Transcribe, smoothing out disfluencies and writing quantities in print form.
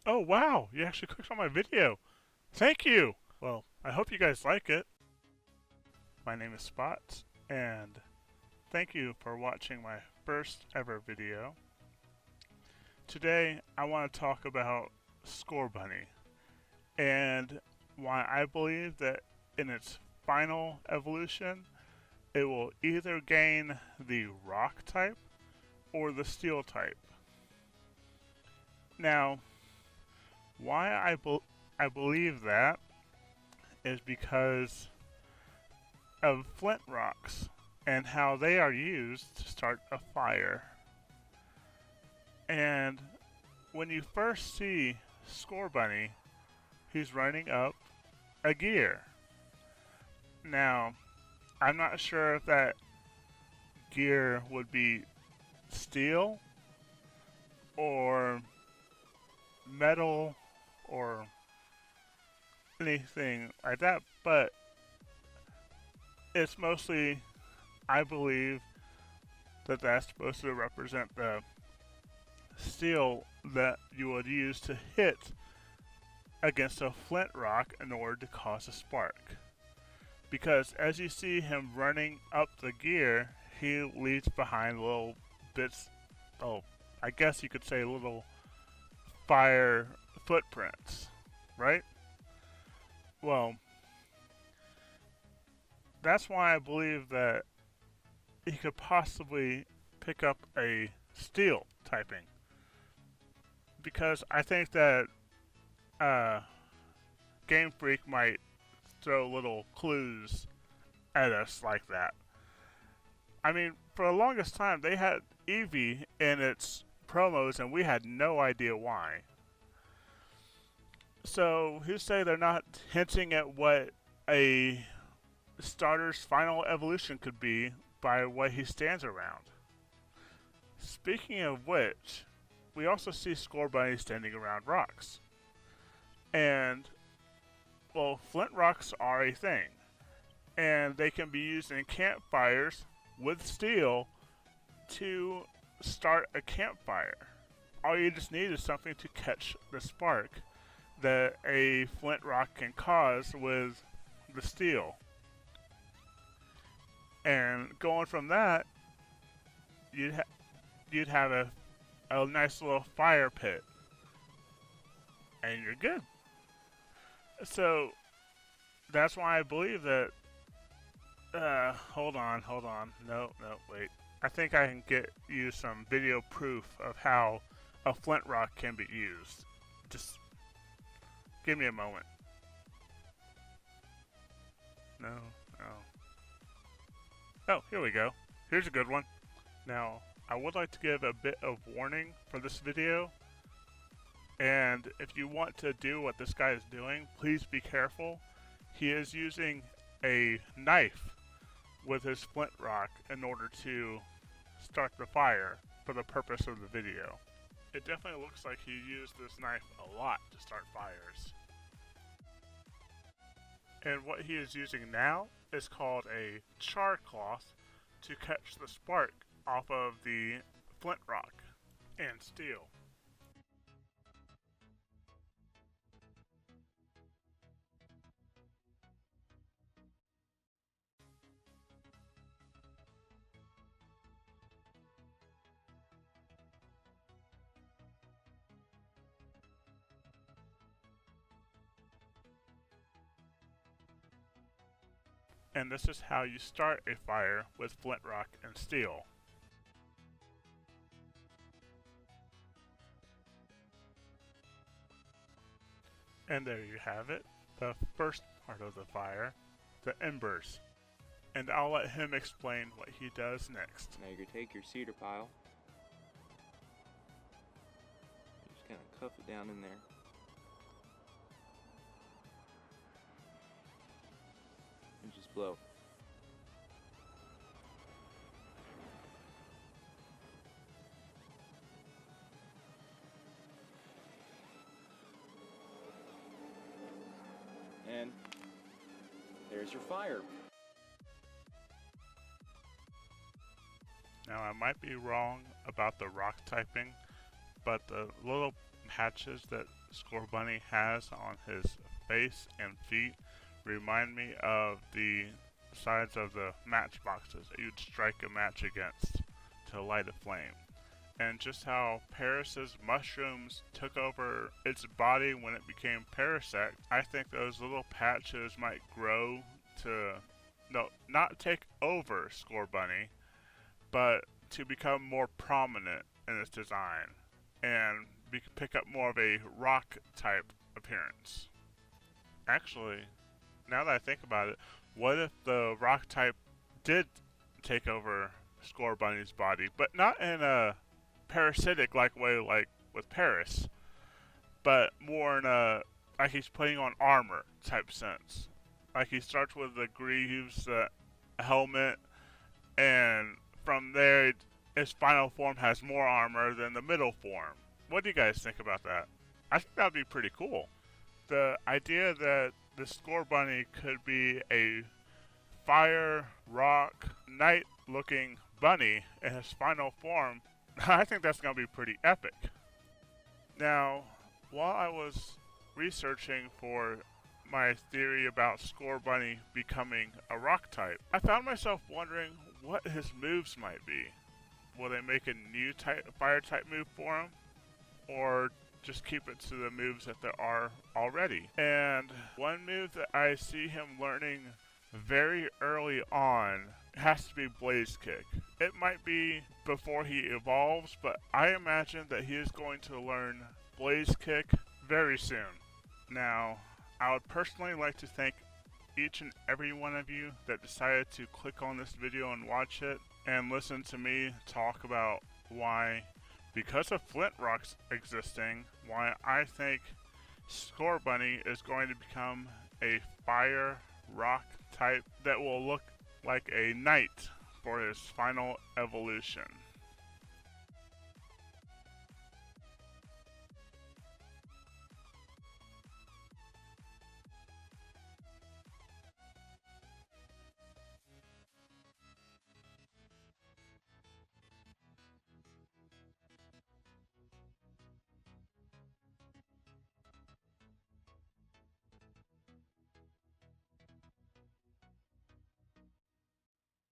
Oh wow, you actually clicked on my video. Thank you! Well, I hope you guys like it. My name is Spots, and thank you for watching my first ever video. Today, I want to talk about Scorbunny, and why I believe that in its final evolution, it will either gain the rock type or the steel type. Now, why I believe that is because of flint rocks and how they are used to start a fire. And when you first see Scorbunny, he's running up a gear. Now, I'm not sure if that gear would be steel or metal or anything like that, but it's mostly, I believe, that that's supposed to represent the steel that you would use to hit against a flint rock in order to cause a spark. Because as you see him running up the gear, he leaves behind little bits, oh, I guess you could say little fire footprints, right? Well, that's why I believe that he could possibly pick up a steel typing. Because I think that uh, Game Freak might throw little clues at us like that. I mean, for the longest time, they had Eevee in its promos, and we had no idea why. So, who say they're not hinting at what a starter's final evolution could be by what he stands around? Speaking of which, we also see Scorbunny standing around rocks. And, well, flint rocks are a thing. And they can be used in campfires with steel to start a campfire. All you just need is something to catch the spark that a flint rock can cause with the steel. And going from that, you'd have a nice little fire pit, and you're good. So that's why I believe that. Hold on. No, wait. I think I can get you some video proof of how a flint rock can be used. Just give me a moment. No, no. Oh, here we go. Here's a good one. Now, I would like to give a bit of warning for this video. And if you want to do what this guy is doing, please be careful. He is using a knife with his flint rock in order to start the fire for the purpose of the video. It definitely looks like he used this knife a lot to start fires. And what he is using now is called a char cloth to catch the spark off of the flint rock and steel. And this is how you start a fire with flint rock and steel. And there you have it, the first part of the fire, the embers. And I'll let him explain what he does next. Now you're going to take your cedar pile, you just kind of cuff it down in there. And just blow. And there's your fire. Now I might be wrong about the rock typing, but the little patches that Scorbunny has on his face and feet remind me of the sides of the matchboxes that you'd strike a match against to light a flame. And just how Paris's mushrooms took over its body when it became parasect, I think those little patches might grow to, no, not take over Scorbunny, but to become more prominent in its design and pick up more of a rock type appearance. Actually, now that I think about it, what if the rock type did take over Scorbunny's body, but not in a parasitic like way like with Paris, but more in a like he's putting on armor type sense. Like he starts with the greaves, the helmet, and from there his final form has more armor than the middle form. What do you guys think about that? I think that would be pretty cool. The idea that the Scorbunny could be a fire, rock, night looking bunny in his final form, I think that's going to be pretty epic. Now, while I was researching for my theory about Scorbunny becoming a rock type, I found myself wondering what his moves might be. Will they make a new fire type move for him? Or just keep it to the moves that there are already? And one move that I see him learning very early on has to be Blaze Kick. It might be before he evolves, but I imagine that he is going to learn Blaze Kick very soon. Now, I would personally like to thank each and every one of you that decided to click on this video and watch it and listen to me talk about why, because of Flint rocks existing, why I think Scorbunny is going to become a fire rock type that will look like a knight for his final evolution.